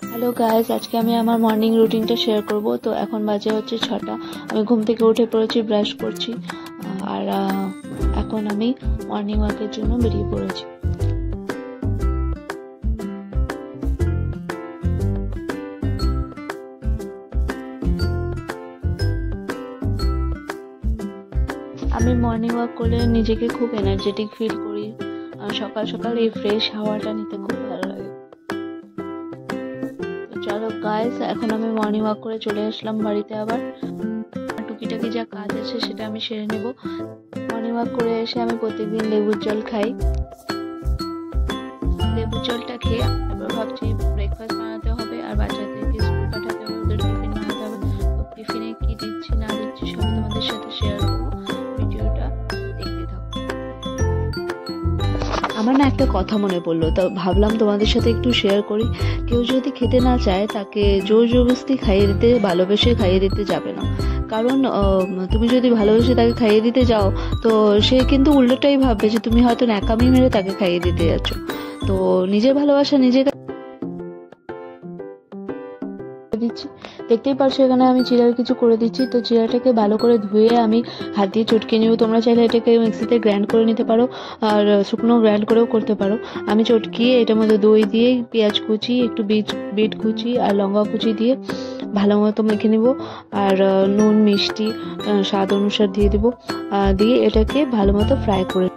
Hello guys, আজকে আমি আমার মর্নিং রুটিনটা শেয়ার করব। তো এখন বাজে হচ্ছে 6টা। আমি ঘুম থেকে উঠে পড়েছি, ব্রাশ করছি, আর এখন আমি মর্নিং ওয়াকের জন্য বেরিয়ে পড়েছি। আমি মর্নিং ওয়াক করলে নিজেকে খুব এনার্জেটিক ফিল করি। সকাল সকাল এই ফ্রেশ হাওয়াটা নিতে খুব ভালো লাগে। চলো গাইস, এখন আমি মর্নিং ওয়াক করে চলে আসলাম বাড়িতে। আবার টুকিটাকি যা কাজ আছে সেটা আমি সেরে নেব। মর্নিং ওয়াক করে এসে আমি প্রত্যেকদিন লেবুর জল খাই। লেবুর জলটা খেয়ে তারপর ভাবছি ব্রেকফাস্ট বানাতে হবে, আর বাচ্চাদেরকে স্কুল পাঠাতে হবে, ওদের টিফিন বানাতে হবে। তো টিফিনে কি দিচ্ছি না দিচ্ছি সব তোমাদের সাথে শেয়ার করবো। ভিডিওটা দেখতে থাকো। আমার না একটা কথা মনে পড়লো, তো ভাবলাম তোমাদের সাথে একটু শেয়ার করি। কেউ যদি খেতে না চায় তাকে জোর জবরদস্তি খাইয়ে দিতে, ভালোবেসে খাইয়ে দিতে যাবে না। কারণ তুমি যদি ভালোবেসে তাকে খাইয়ে দিতে যাও, তো সে কিন্তু উল্টোটাই ভাববে যে তুমি হয়তো ন্যাকামি মেরে তাকে খাইয়ে দিতে যাচ্ছ। তো নিজের ভালোবাসা নিজে দিচ্ছি। দেখতেই পারছো এখানে আমি চিড়ার কিছু করে দিচ্ছি। তো চিড়াটাকে ভালো করে ধুয়ে আমি হাত দিয়ে চটকে নিব। তোমরা চাইলে এটাকে মিক্সিতে গ্রাইন্ড করে নিতে পারো, আর শুকনো গ্রাইন্ড করেও করতে পারো। আমি চটকিয়ে এটার মধ্যে দই দিয়ে, পেঁয়াজ কুচি, একটু বিট কুচি আর লঙ্কা কুচি দিয়ে ভালো মতো মেখে নিব। আর নুন মিষ্টি স্বাদ অনুসার দিয়ে দেবো। দিয়ে এটাকে ভালো মতো ফ্রাই করে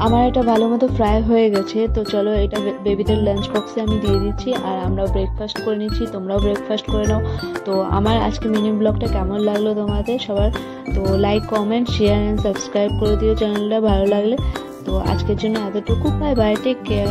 আমার এটা ভালো মতো ফ্রাই হয়ে গেছে। তো চলো এটা বেবিদের লাঞ্চ বক্সে আমি দিয়ে দিচ্ছি, আর আমরাও ব্রেকফাস্ট করে নিচ্ছি। তোমরাও ব্রেকফাস্ট করে নাও। তো আমার আজকে মিনি ব্লগটা কেমন লাগলো তোমাদের সবার, তো like comment share and subscribe করে দিও চ্যানেলটা ভালো লাগলে। তো আজকের জন্য এতটুকু, বাই বাই, টেক কেয়ার।